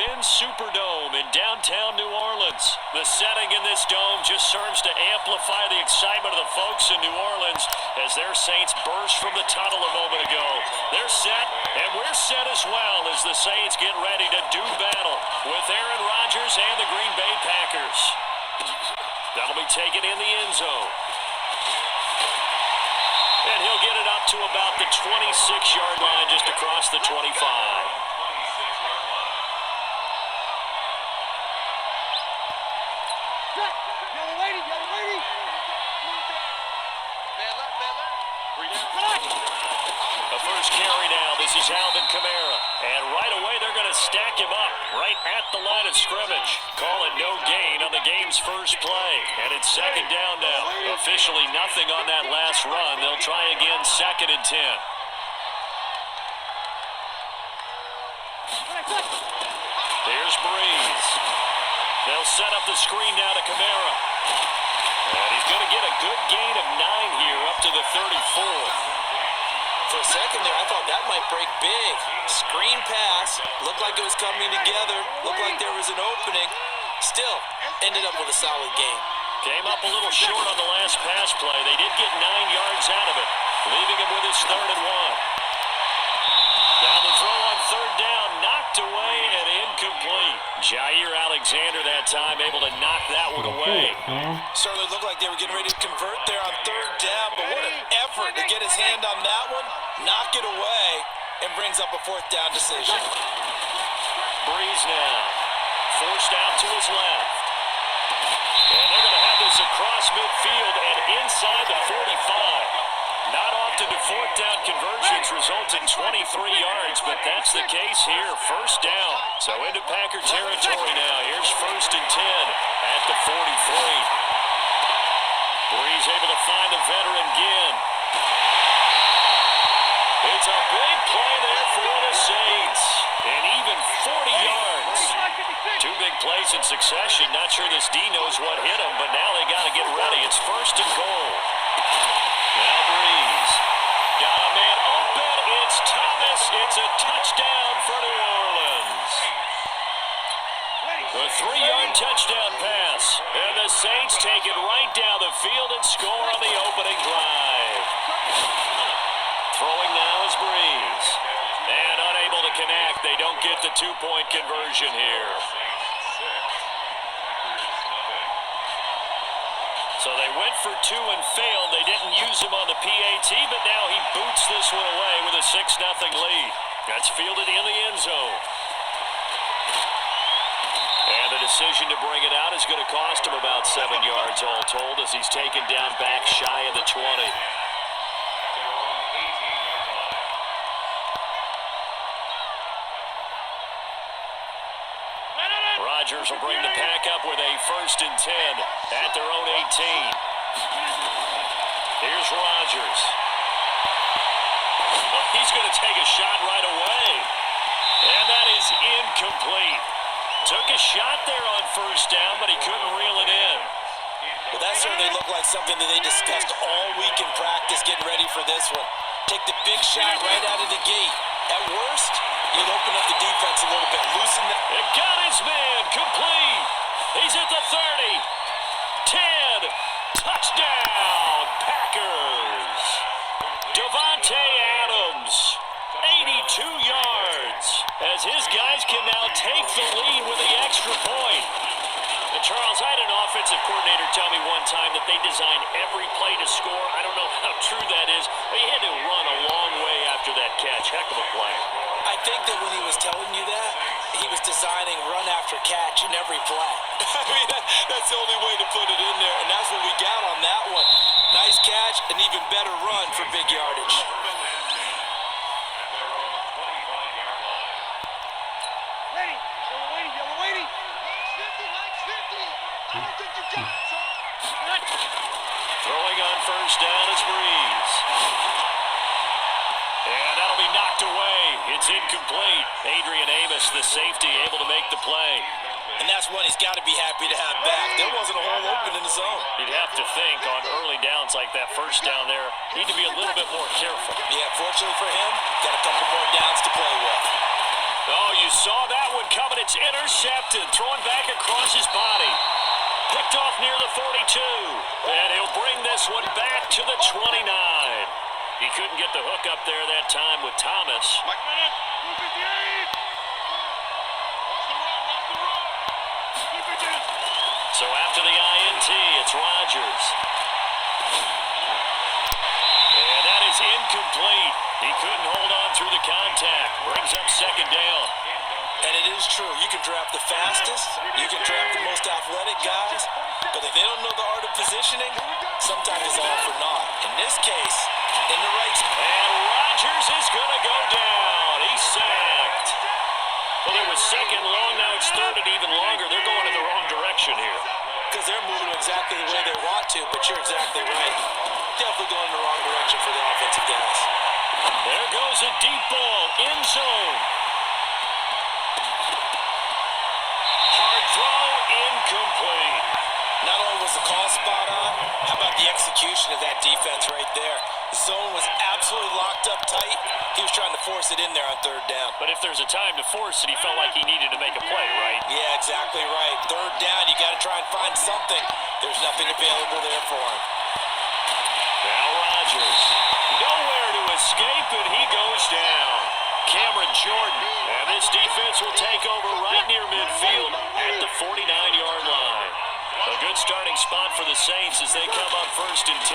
Benz Superdome in downtown New Orleans. The setting in this dome just serves to amplify the excitement of the folks in New Orleans as their Saints burst from the tunnel a moment ago. They're set, and we're set as well as the Saints get ready to do battle with Aaron Rodgers and the Green Bay Packers. That'll be taken in the end zone. And he'll get it up to about the 26-yard line just across the 25. The first carry now, this is Alvin Kamara. And right away they're going to stack him up right at the line of scrimmage. Call it no gain on the game's first play. And it's second down now. Officially nothing on that last run. They'll try again, 2nd and 10. Here's Breeze. They'll set up the screen now to Kamara. And he's going to get a good gain of 9 here up to the 34. For a second there, I thought that might break big. Screen pass, looked like it was coming together, looked like there was an opening. Still, ended up with a solid game. Came up a little short on the last pass play. They did get 9 yards out of it, leaving him with his 3rd and 1. Now the throw on 3rd down, knocked away and incomplete. Jair Alexander that time able to knock that one away. Certainly looked like they were getting ready to convert there on 3rd down, but what an effort to get his hand on that one, knock it away, and brings up a 4th down decision. Breeze now, forced out to his left. And they're going to have this across midfield and inside the 45. Not often do 4th down conversions result in 23 yards, but that's the case here. 1st down. So into Packer territory now. Here's 1st and 10 at the 43. Breeze able to find the veteran Ginn. It's a big play there for the Saints. And even 40 yards. 2 big plays in succession. Not sure this D knows what hit him, but now they got to get ready. It's 1st and goal. Now Breeze. Got a man open. It's Thomas. It's a touchdown for New Orleans. A 3-yard touchdown pass. And the Saints take it right down the field and score on the opening drive. Throwing now is Breeze. And unable to connect. They don't get the 2-point conversion here. So they went for 2 and failed. They didn't use him on the PAT, but now he boots this one away with a 6-0 lead. That's fielded in the end zone. And the decision to bring it out is going to cost him about 7 yards all told as he's taken down back shy of the 20. Rodgers will bring the pack up with a 1st and 10 at their own 18. Here's Rodgers. Well, he's going to take a shot right away. And that is incomplete. Took a shot there on 1st down, but he couldn't reel it in. Well, that certainly looked like something that they discussed all week in practice, getting ready for this one. Take the big shot right out of the gate. At worst, you'll open up the defense a little bit, loosen the... It got his man, complete. He's at the 30. 10. Touchdown, Packers. Devontae Adams, 82 yards, as his guys can now take the lead with the extra point. And Charles, I had an offensive coordinator tell me one time that they design every play to score. I don't know how true that is, but he had to run a long way after that catch. Heck of a play. I think that when he was telling you that, he was designing run after catch in every play. I mean, that's the only way to put it in there, and that's what we got on that one. Nice catch, an even better run for big yardage. Throwing on 1st down is Breeze. And that'll be knocked away. It's incomplete. Adrian Amos, the safety, able to make the play. And that's one he's got to be happy to have back. There wasn't a hole open in the zone. You'd have to think on early downs like that 1st down there, need to be a little bit more careful. Yeah, fortunately for him, got a couple more downs to play with. Oh, you saw that one coming. It's intercepted. Throwing back across his body. Picked off near the 42. And he'll bring this one back to the 29. He couldn't get the hook up there that time with Thomas. So after the INT, it's Rodgers. And that is incomplete. He couldn't hold on through the contact. Brings up second down. And it is true. You can draft the fastest. You can draft the most athletic guys. But if they don't know the art of positioning, sometimes it's all for naught. In this case, in the right spot. And Rodgers is going to go down. He's sacked. Well, it was second long. Now it's third and even longer. They're going in the wrong direction here. Because they're moving exactly the way they want to, but you're exactly right. Definitely going in the wrong direction for the offensive guys. There goes a deep ball, end zone. Hard throw, incomplete. Not only was the call spot on, how about the execution of that defense right there? The zone was absolutely locked up tight. He was trying to force it in there on third down. But if there's a time to force it, he felt like he needed to make a play, right? Yeah, exactly right. Third down, you got to try and find something. There's nothing available there for him. Now Rodgers, nowhere to escape, and he goes down. Cameron Jordan, and this defense will take over right near midfield at the 49-yard line. A good starting spot for the Saints as they come up first and 10,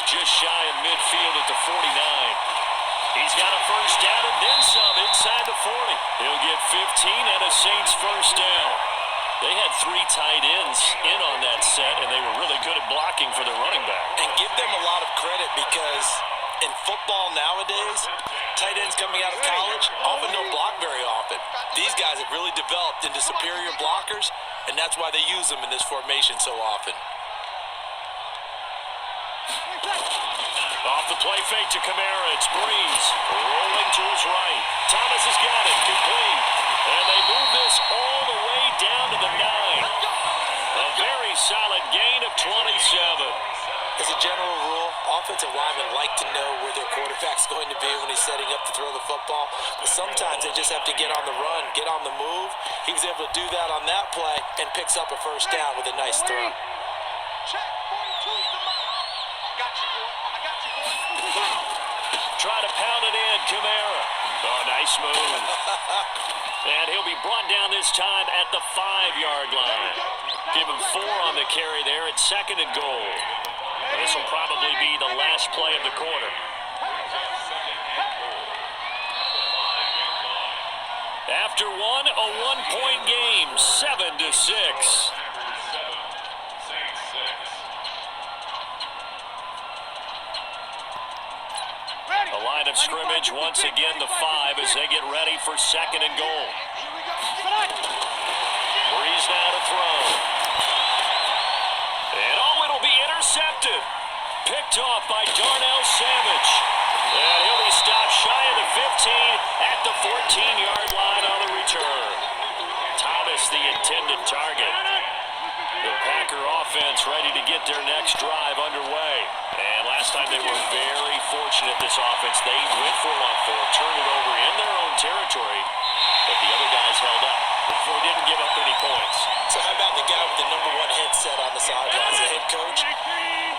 just shy of midfield at the 49. He's got a first down and then some inside the 40. He'll get 15 and a Saints first down. They had three tight ends in on that set, and they were really good at blocking for their running back. And give them a lot of credit because in football nowadays, tight ends coming out of college often don't block very often. These guys have really developed into superior blockers, and that's why they use them in this formation so often. Off the play fake to Kamara, it's Breeze, rolling to his right. Thomas has got it, complete. And they move this all the way down to the 9. A very solid gain of 27. As a general rule, offensive linemen like to know where their quarterback's going to be when he's setting up to throw the football. But sometimes they just have to get on the run, get on the move. He was able to do that on that play and picks up a first down with a nice throw. Try to pound it in, Kamara. Oh, nice move. And he'll be brought down this time at the 5-yard line. Give him 4 on the carry there. It's second and goal. This will probably be the last play of the quarter. After one, a one-point game, 7-6. A line of scrimmage, once again the 5 as they get ready for second and goal. Breeze now to throw. And it'll be intercepted. Picked off by Darnell Savage. And he'll be stopped shy of the 15 at the 14-yard line on the return. Thomas, the intended target. The Packer offense ready to get their next drive underway. And last time they were very fortunate, this offense. They went for it on 4, turned it over in their own territory, but the other guys held up before they didn't give up any points. So how about the guy with the number 1 headset on the sidelines, the head coach?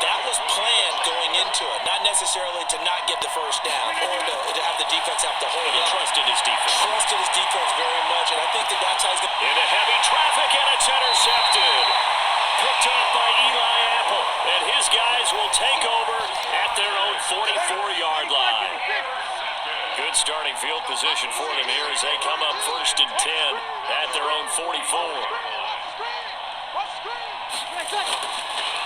That was planned going into it, not necessarily to not get the first down or to have the defense have to hold it. He trusted his defense. Trusted his defense very much, and I think that's how he's going to... Into heavy traffic, and it's intercepted. Picked off by Eli Apple, and his guys will take over at their own 44-yard line. Good starting field position for them here as they come up first and 10 at their own 44.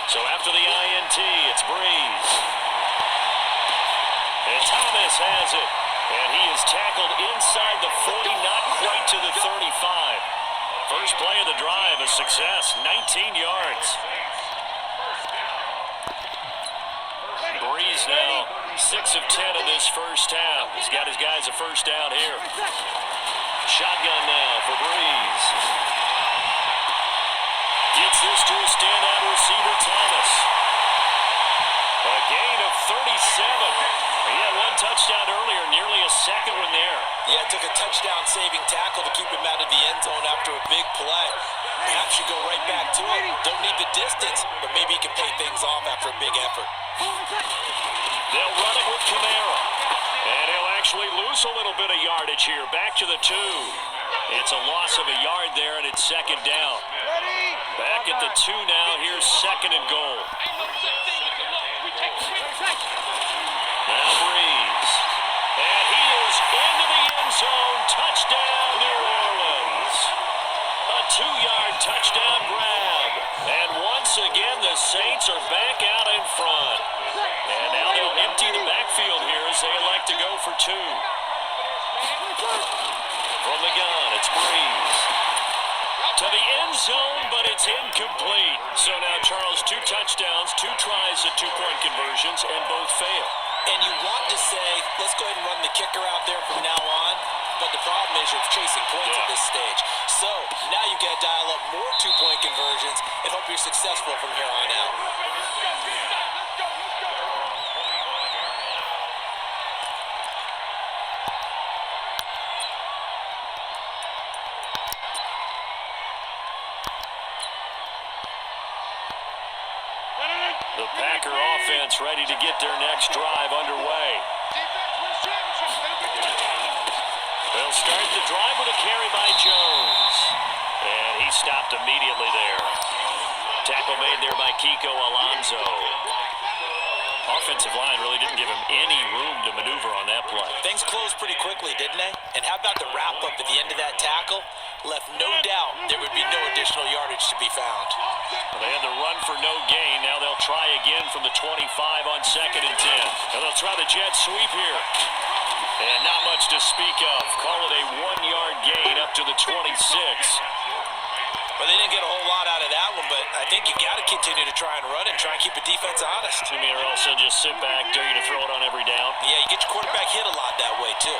So after the INT, it's Breeze. And Thomas has it. And he is tackled inside the 40, not quite to the 35. First play of the drive, a success, 19 yards. Breeze now, 6 of 10 in this first half. He's got his guys a first down here. Shotgun now for Breeze. Gets this to a standout receiver, Thomas. A gain of 37. He had one touchdown earlier, nearly a second one there. Yeah, it took a touchdown-saving tackle to keep him out of the end zone after a big play. Perhaps you go right back to it. Don't need the distance, but maybe he can pay things off after a big effort. They'll run it with Kamara. And he'll actually lose a little bit of yardage here. Back to the 2. It's a loss of a yard there, and it's second down. Back at the 2 now. Here's second and goal. Now Breeze. And he is into the end zone. Touchdown, New Orleans. A 2-yard touchdown grab. And once again, the Saints are back out in front. And now they'll empty the backfield here as they elect to go for 2. From the gun, it's Breeze. To the end zone, but it's incomplete. So now, Charles, 2 touchdowns, 2 tries at 2-point conversions, and both fail. And you want to say, let's go ahead and run the kicker out there from now on. But the problem is you're chasing points at this stage. So now you've got to dial up more 2-point conversions and hope you're successful from here on out. The Packer offense ready to get their next drive underway. They'll start the drive with a carry by Jones. And he stopped immediately there. Tackle made there by Kiko Alonso. Offensive line really didn't give him any room to maneuver on that play. Things closed pretty quickly, didn't they? And how about the wrap-up at the end of that tackle? Left no doubt there would be no additional yardage to be found. Well, they had the run for no gain. Now they'll try again from the 25 on second and 10. And they'll try the jet sweep here. And not much to speak of. Call it a 1-yard gain up to the 26. Well, they didn't get a whole lot out of that one, but I think you got to continue to try and run and try and keep the defense honest. You mean, or also just sit back, dare you to throw it on every down? Yeah, you get your quarterback hit a lot that way, too.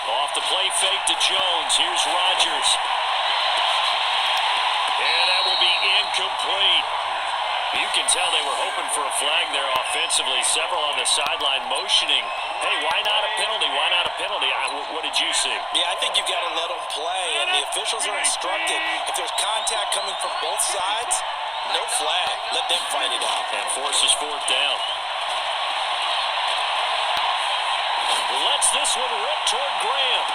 Off the play fake to Jones. Here's Rodgers. And that will be incomplete. You can tell they were hoping for a flag there offensively. Several on the sideline motioning. Hey, why not a penalty? Why not a penalty? What did you see? Yeah, I think you've got to let them play, and the officials are instructed. If there's contact coming from both sides, no flag. Let them fight it out. And forces fourth down. Lets this one rip toward Graham.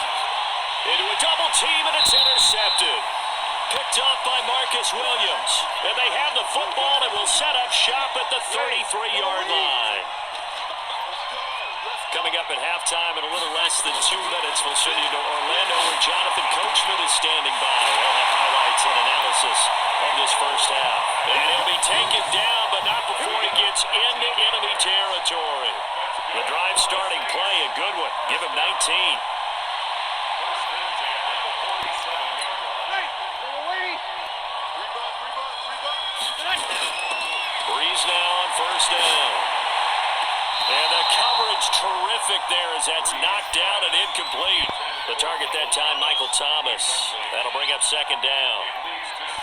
Into a double team, and it's intercepted. Picked off by Marcus Williams. And they have the football and will set up shop at the 33-yard line. Coming up at halftime in a little less than 2 minutes, we'll send you to Orlando where Jonathan Coachman is standing by. We'll have highlights and analysis of this first half. And he'll be taken down, but not before he gets into enemy territory. The drive starting play, a good one. Give him 19. Breeze now on first down. And the coverage terrific there as that's knocked down and incomplete. The target that time, Michael Thomas. That'll bring up second down.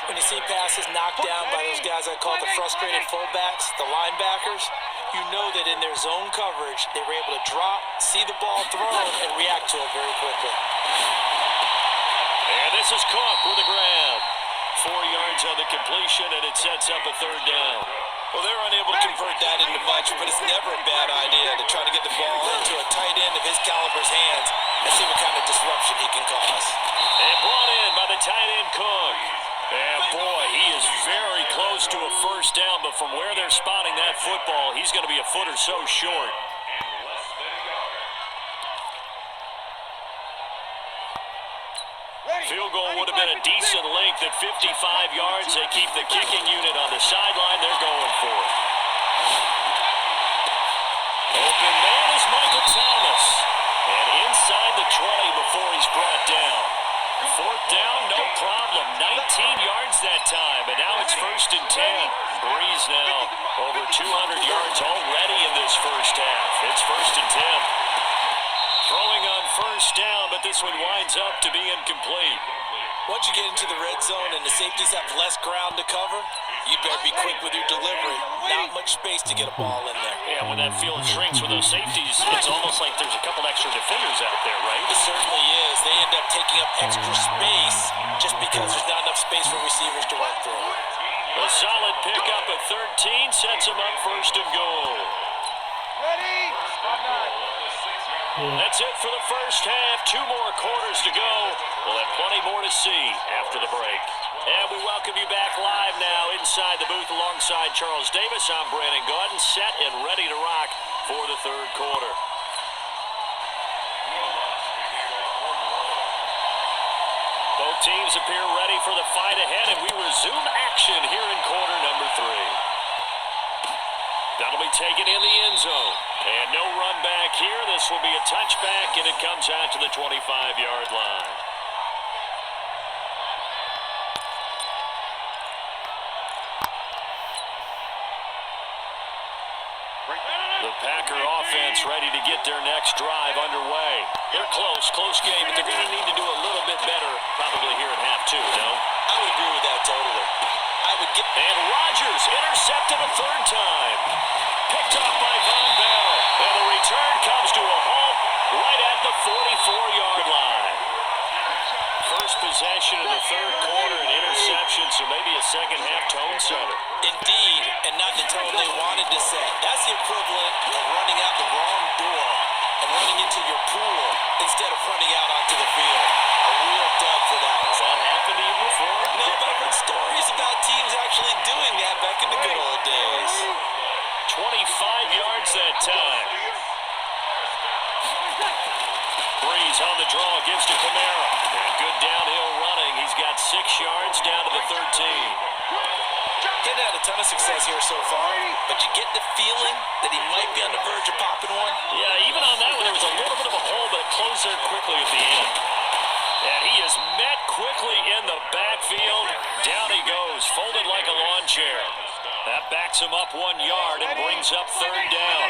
When you see passes knocked down by those guys I call the frustrated fullbacks, the linebackers, you know that in their zone coverage, they were able to drop, see the ball thrown, and react to it very quickly. And this is Cook with a grab. 4 yards on the completion, and it sets up a third down. Well, they're unable to convert that into much, but it's never a bad idea to try to get the ball into a tight end of his caliber's hands and see what kind of disruption he can cause. And brought in by the tight end Cook. And boy, he is very close to a first down, but from where they're spotting that football, he's going to be a foot or so short. Field goal would have been a decent length at 55 yards. They keep the kicking unit on the sideline. They're going for it. Open man is Michael Thomas. And inside the 20 before he's brought down. Fourth down, no problem. 19 yards that time, and now it's first and 10. Breeze now over 200 yards already in this first half. It's first and 10. Throwing on first down, but this one winds up to be incomplete. Once you get into the red zone and the safeties have less ground to cover, you better be quick with your delivery. Not much space to get a ball in there. Yeah, when that field shrinks with those safeties, it's almost like there's a couple extra defenders out there, right? It certainly is. They end up taking up extra space just because there's not enough space for receivers to run through. A solid pickup at 13 sets him up first and goal. That's it for the first half. 2 more quarters to go. We'll have plenty more to see after the break. And we welcome you back live now inside the booth alongside Charles Davis. I'm Brandon Gaudin, set and ready to rock for the third quarter. Both teams appear ready for the fight ahead, and we resume action here in quarter number 3. That'll be taken in the end zone. And no run back here. This will be a touchback, and it comes out to the 25-yard line. The Packer offense ready to get their next drive underway. They're close game, but they're going to need to do a little bit better probably here in half 2, no? I would agree with that totally. And Rodgers intercepted a third time. Picked up by Von Bell. And the return comes to a halt right at the 44-yard line. First possession of the third quarter, an interception, so maybe a second-half tone setter. Indeed, and not the tone they wanted to set. That's the equivalent of running out the wrong door and running into your pool instead of running out onto the field. A real dub for that one. Has that happened to you before? No, but I've heard stories about teams actually doing that back in the good old days. 25 yards that time. Breeze on the draw, gives to Kamara. And good downhill running. He's got 6 yards down to the 13. Getting had a ton of success here so far, but you get the feeling that he might be on the verge of popping one. Yeah, even on that one, there was a little bit of a hole, but it closed there quickly at the end. And he is met quickly in the backfield. Down he goes, folded like a lawn chair. That backs him up 1 yard and brings up third down.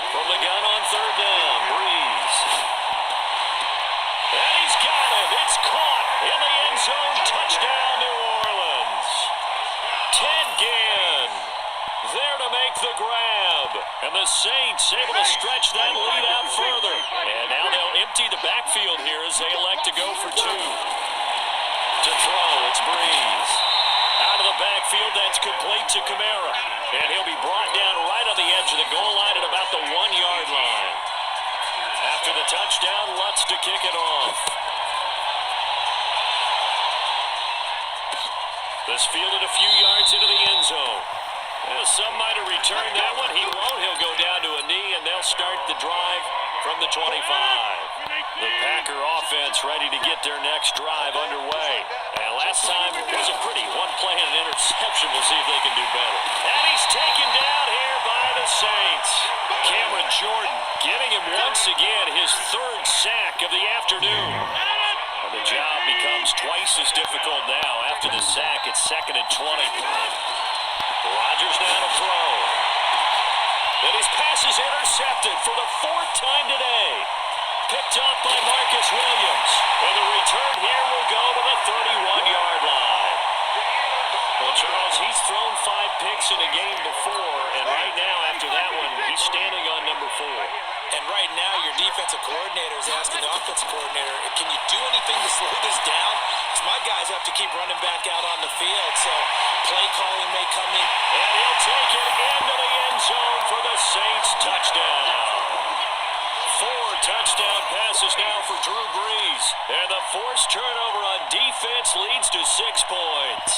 From the gun on third down, Breeze. And he's got it. It's caught in the end zone. Touchdown, New Orleans. Ted Ginn there to make the grab. And the Saints able to stretch that lead out further. And now they'll empty the backfield here as they elect to go for 2. To throw, it's Breeze. Out of the backfield, that's complete to Kamara. And he'll be brought down right on the edge of the goal line at about the 1-yard line. After the touchdown, Lutz to kick it off. This fielded a few yards into the end zone. Well, some might have returned that one. He won't. He'll go down to a knee, and they'll start the drive from the 25. The Packer offense ready to get their next drive underway. And last time it was a pretty one play and an interception. We'll see if they can do better. And he's taken down here by the Saints. Cameron Jordan giving him once again his 3rd sack of the afternoon. And the job becomes twice as difficult now. After the sack, it's 2nd and 20. Rodgers now to throw. And his pass is intercepted for the 4th time today. Picked up by Marcus Williams. And the return here will go to the 31-yard line. Well, Charles, he's thrown 5 picks in a game before, and right now, after that one, he's standing on number 4. And right now, your defensive coordinator is asking the offensive coordinator, can you do anything to slow this down? Because my guys have to keep running back out on the field, so play calling may come in. And he'll take it into the end zone for the Saints touchdown. 4 touchdown passes now for Drew Brees. And the forced turnover on defense leads to 6 points.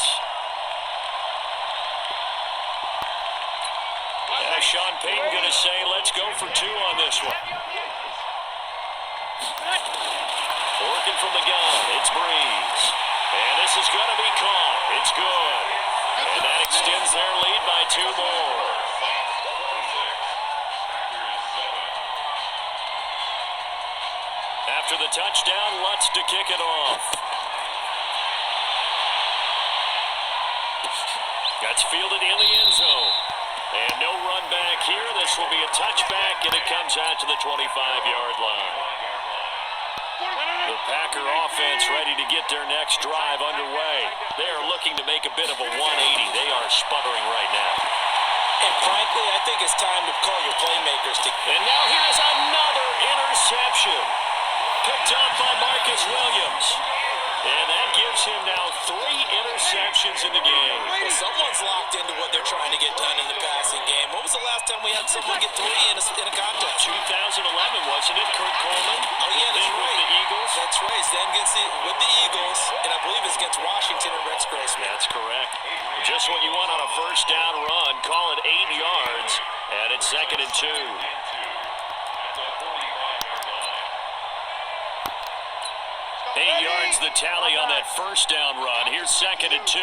Sean Payton going to say, let's go for 2 on this one. Working from the gun, it's Breeze. And this is going to be caught. It's good. And that extends their lead by 2 more. After the touchdown, Lutz to kick it off. That's fielded in the end zone. And no run run back here. This will be a touchback, and it comes out to the 25-yard line. The Packer offense ready to get their next drive underway. They are looking to make a bit of a 180. They are sputtering right now. And frankly, I think it's time to call your playmakers to... And now here's another interception. Picked up by Marcus Williams. And that gives him now 3 interceptions in the game. Well, someone's locked into what they're trying to get done in the passing game. When was the last time we had someone get 3 in a contest? 2011, wasn't it, Kurt Coleman? Oh, yeah, that's then right. With the Eagles. That's right. Then with the Eagles, and I believe it's against Washington and Rex Grossman. That's correct. Just what you want on a first down run. Call it 8 yards, and it's 2nd and 2. 8 yards the tally on that first down run. Here's 2nd and 2.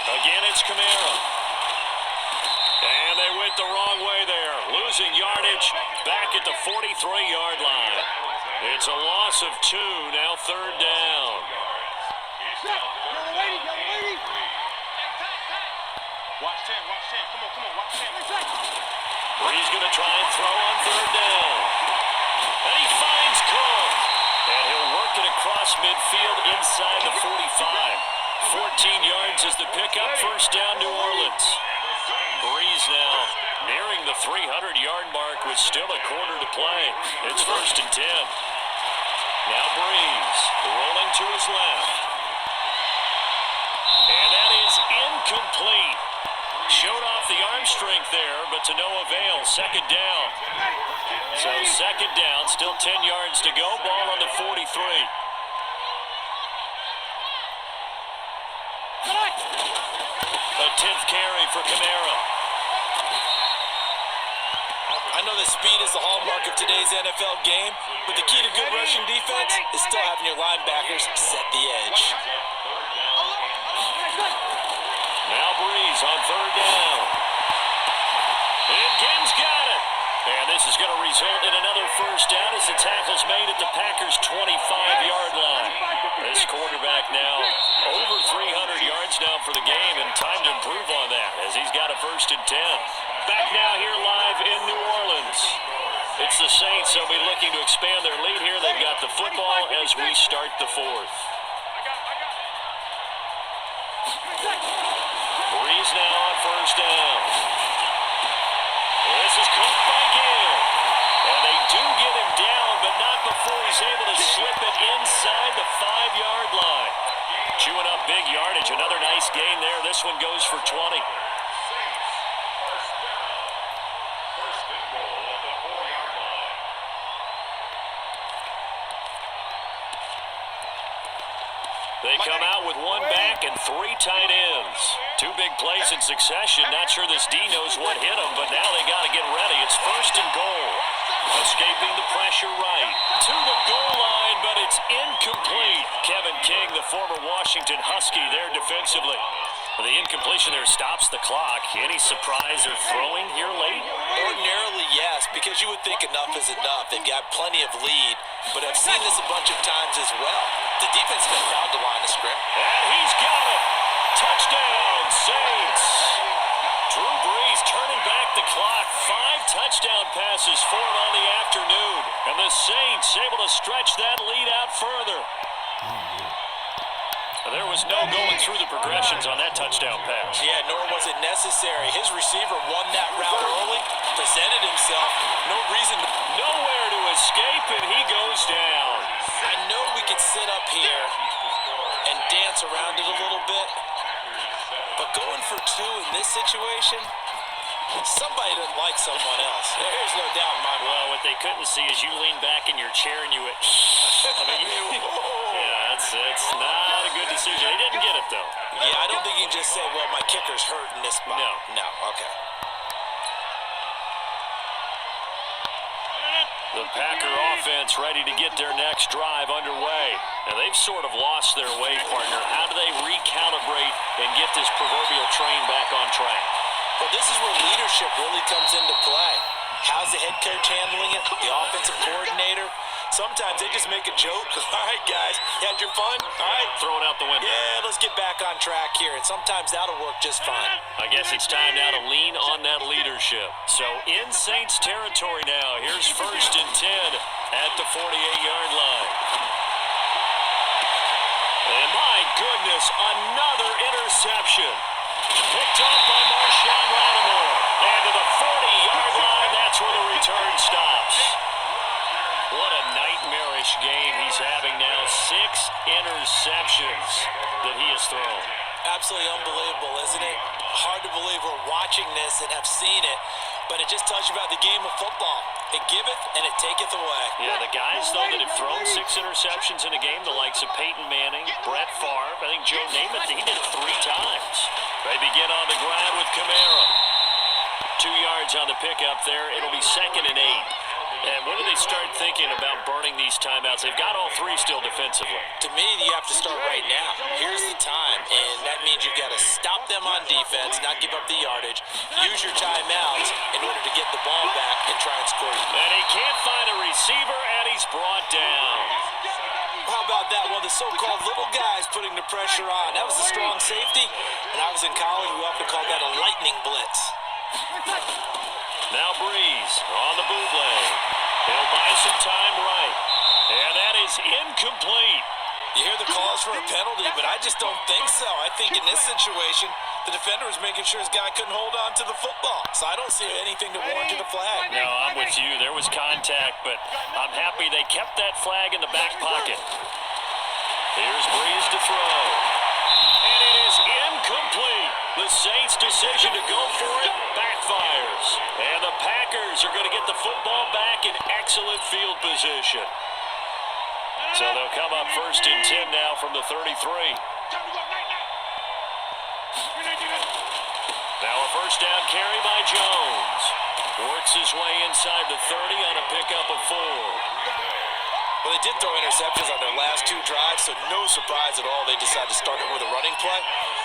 Again, it's Kamara. And they went the wrong way there. Losing yardage back at the 43-yard line. It's a loss of 2, now 3rd down. Watch 10. Come on, watch 10. Brees going to try and throw on 3rd down. And he finds Cook. And he'll work it across midfield inside the 45. 14 yards is the pickup. First down, New Orleans. Brees now nearing the 300-yard mark with still a quarter to play. It's 1st and 10. Now Brees rolling to his left. And that is incomplete. Showed off the arm strength there, but to no avail. 2nd down. So 2nd down, still 10 yards to go. Ball on the 43. A 10th carry for Kamara. I know that speed is the hallmark of today's NFL game, but the key to good rushing defense is still having your linebackers set the edge. Now Brees on 3rd down. And Gibbs got it. And this is going to result in another first down as the tackle's made at the Packers' 25-yard line. This quarterback now over 300 yards now for the game, and time to improve on that as he's got a 1st and 10. Back now here live in New Orleans. It's the Saints. They'll be looking to expand their lead here. They've got the football as we start the 4th. Brees now on 1st down. This is caught by Gill. And they do get him down, but not before he's able to slip it inside the 5-yard line. Chewing up big yardage. Another nice gain there. This one goes for 20. They come out with 1 back and 3 tight ends. 2 big plays in succession. Not sure this D knows what hit him, but now they got to get ready. It's 1st and goal. Escaping the pressure right to the goal line, but it's incomplete. Kevin King, the former Washington Husky, there defensively. The incompletion there stops the clock. Any surprise or throwing here late? Ordinarily, yes, because you would think enough is enough. They've got plenty of lead, but I've seen this a bunch of times as well. The defense has been proud to line the script. And he's got it. Touchdown, Saints. Drew Brees turning back the clock. 5 touchdown passes for him on the afternoon. And the Saints able to stretch that lead out further. There was no going through the progressions on that touchdown pass. Yeah, nor was it necessary. His receiver won that route early, presented himself. No reason to... Nowhere to escape, and he goes down. I know we could sit up here and dance around it a little bit, but going for 2 in this situation, somebody doesn't like someone else. There's no doubt in my mind. Well, what they couldn't see is you lean back in your chair and you went, I mean, yeah, it's not a good decision. They didn't get it, though. Yeah, I don't think you can just say, well, my kicker's hurt in this spot. No, okay. The Packer offense ready to get their next drive underway. And they've sort of lost their way, partner. How do they recalibrate and get this proverbial train back on track? Well, this is where leadership really comes into play. How's the head coach handling it? The offensive coordinator? sometimes they just make a joke. All right, guys, you had your fun? All right. Throw it out the window. Yeah, let's get back on track here, and sometimes that'll work just fine. I guess it's time now to lean on that leadership. So in Saints territory now, here's 1st and 10 at the 48-yard line. And my goodness, another interception. Picked up by Marshawn Lattimore. And to the 40-yard line, that's where the return stops. What a nightmarish game he's having now. 6 interceptions that he has thrown. Absolutely unbelievable, isn't it? Hard to believe we're watching this and have seen it, but it just tells you about the game of football. It giveth and it taketh away. Yeah, the guys, though, that have thrown 6 interceptions in a game, the likes of Peyton Manning, Brett Favre, I think Joe Namath, he did it 3 times. They begin on the ground with Kamara. 2 yards on the pickup there. It'll be 2nd and 8. And when do they start thinking about burning these timeouts? They've got all 3 still defensively. To me, you have to start right now. Here's the time, and that means you've got to stop them on defense, not give up the yardage, use your timeouts in order to get the ball back and try and score. And he can't find a receiver, and he's brought down. How about that? One of the so-called little guys putting the pressure on. That was a strong safety. When I was in college, we often called that a lightning blitz. Now Breeze on the bootleg. He'll buy some time right. And that is incomplete. You hear the calls for a penalty, but I just don't think so. I think in this situation, the defender was making sure his guy couldn't hold on to the football. So I don't see anything to warrant a flag. No, I'm with you. There was contact, but I'm happy they kept that flag in the back pocket. Here's Breeze to throw. And it is incomplete. The Saints' decision to go for it backfires. And the Packers are going to get the football back in excellent field position. So they'll come up 1st and 10 now from the 33. Now a 1st down carry by Jones. Works his way inside the 30 on a pickup of 4. Well, they did throw interceptions on their last 2 drives, so no surprise at all they decided to start it with a running play.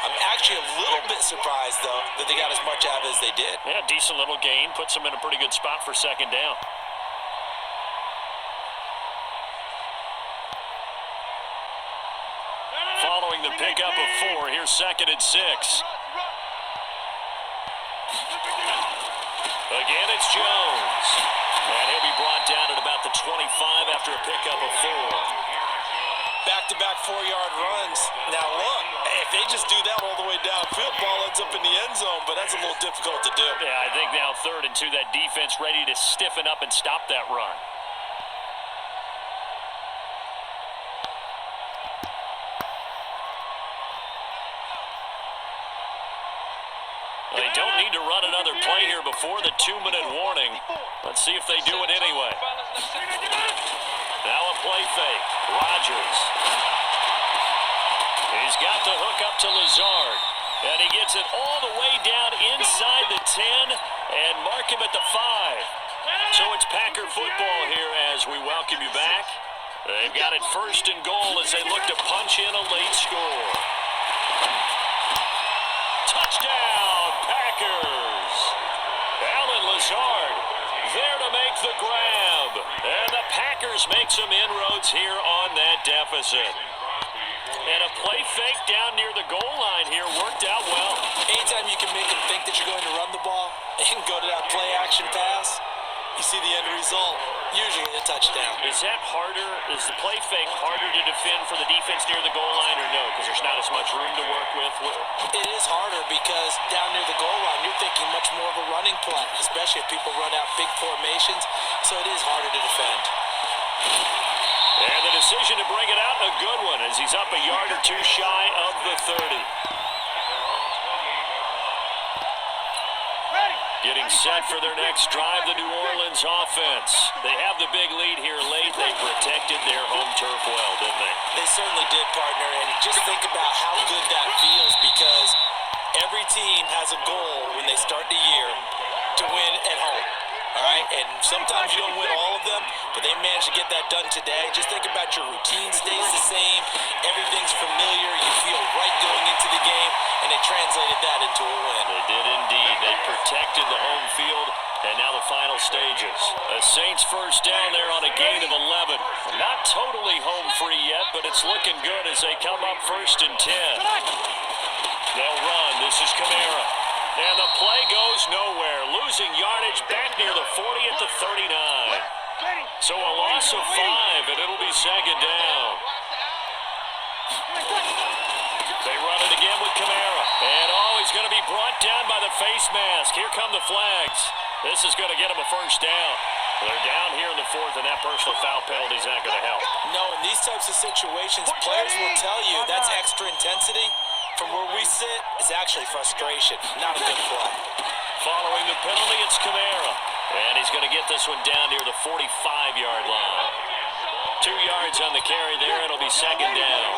I'm actually a little bit surprised, though, that they got as much out of it as they did. Yeah, decent little gain. Puts them in a pretty good spot for 2nd down. Following the pickup of 4, here's 2nd and 6. Again, it's Jones. And he'll be brought down at about the 25 after a pickup of 4. Back-to-back 4-yard runs. Now, look, if they just do that all the way downfield, ball ends up in the end zone, but that's a little difficult to do. Yeah, I think now 3rd and 2, that defense ready to stiffen up and stop that run. They don't need to run another play here before the 2-minute warning. Let's see if they do it anyway. Now a play fake. Rodgers. He's got the hook up to Lazard. And he gets it all the way down inside the 10 and mark him at the 5. So it's Packer football here as we welcome you back. They've got it 1st and goal as they look to punch in a late score. Touchdown, Packers! Alan Lazard there to make the grab. And the Packers make some inroads here on that deficit. And a play fake down near the goal line here worked out well. Anytime you can make them think that you're going to run the ball and go to that play action pass, you see the end result, usually a touchdown. Is that harder? Is the play fake harder to defend for the defense near the goal line or no? Because there's not as much room to work with? It is harder because down near the goal line, you're thinking much more of a running play, especially if people run out big formations. So it is harder to defend. And the decision to bring it out, a good one, as he's up a yard or 2 shy of the 30. Getting set for their next drive, the New Orleans offense. They have the big lead here late. They protected their home turf well, didn't they? They certainly did, partner, and just think about how good that feels because every team has a goal when they start the year to win at home. All right, and sometimes you don't win all of them, but they managed to get that done today. Just think about your routine stays the same. Everything's familiar. You feel right going into the game, and they translated that into a win. They did indeed. They protected the home field, and now the final stages. A Saints first down there on a gain of 11. Not totally home free yet, but it's looking good as they come up 1st and 10. They'll run. This is Kamara. And the play goes nowhere. Losing yardage back near the 40 at the 39. So a loss of 5, and it'll be 2nd down. They run it again with Kamara. And he's going to be brought down by the face mask. Here come the flags. This is going to get him a 1st down. They're down here in the 4th, and that personal foul penalty is not going to help. No, in these types of situations, players will tell you that's extra intensity. From where we sit, it's actually frustration, not a good play. Following the penalty, it's Kamara. And he's going to get this one down near the 45-yard line. 2 yards on the carry there. It'll be 2nd down.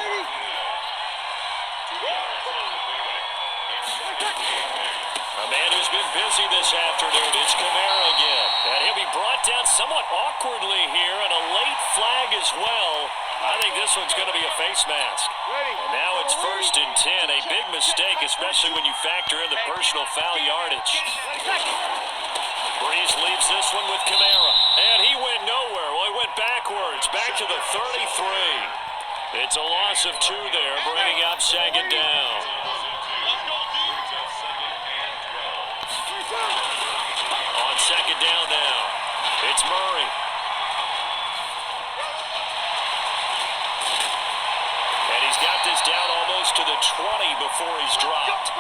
A man who's been busy this afternoon, it's Kamara again. And he'll be brought down somewhat awkwardly here, and a late flag as well. I think this one's going to be a face mask. And now it's 1st and 10. A big mistake, especially when you factor in the personal foul yardage. Breeze leaves this one with Kamara. And he went nowhere. Well, he went backwards, back to the 33. It's a loss of 2 there, bringing up 2nd down. On 2nd down now, it's Murray. And he's got this down almost to the 20 before he's dropped.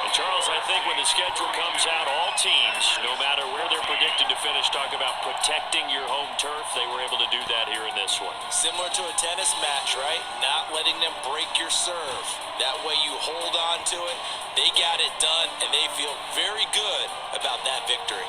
And Charles, I think when the schedule comes out, all teams, no matter where they're predicted to finish, talk about protecting your home turf. They were able to do that here in this one. Similar to a tennis match, right? Not letting them break your serve. That way you hold on to it. They got it done, and they feel very good about that victory.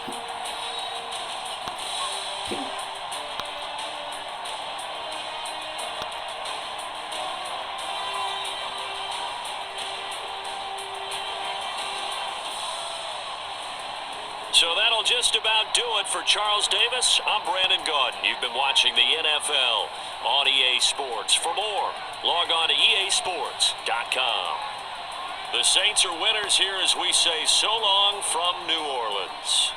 So that'll just about do it for Charles Davis. I'm Brandon Gaudin. You've been watching the NFL on EA Sports. For more, log on to easports.com. The Saints are winners here as we say so long from New Orleans.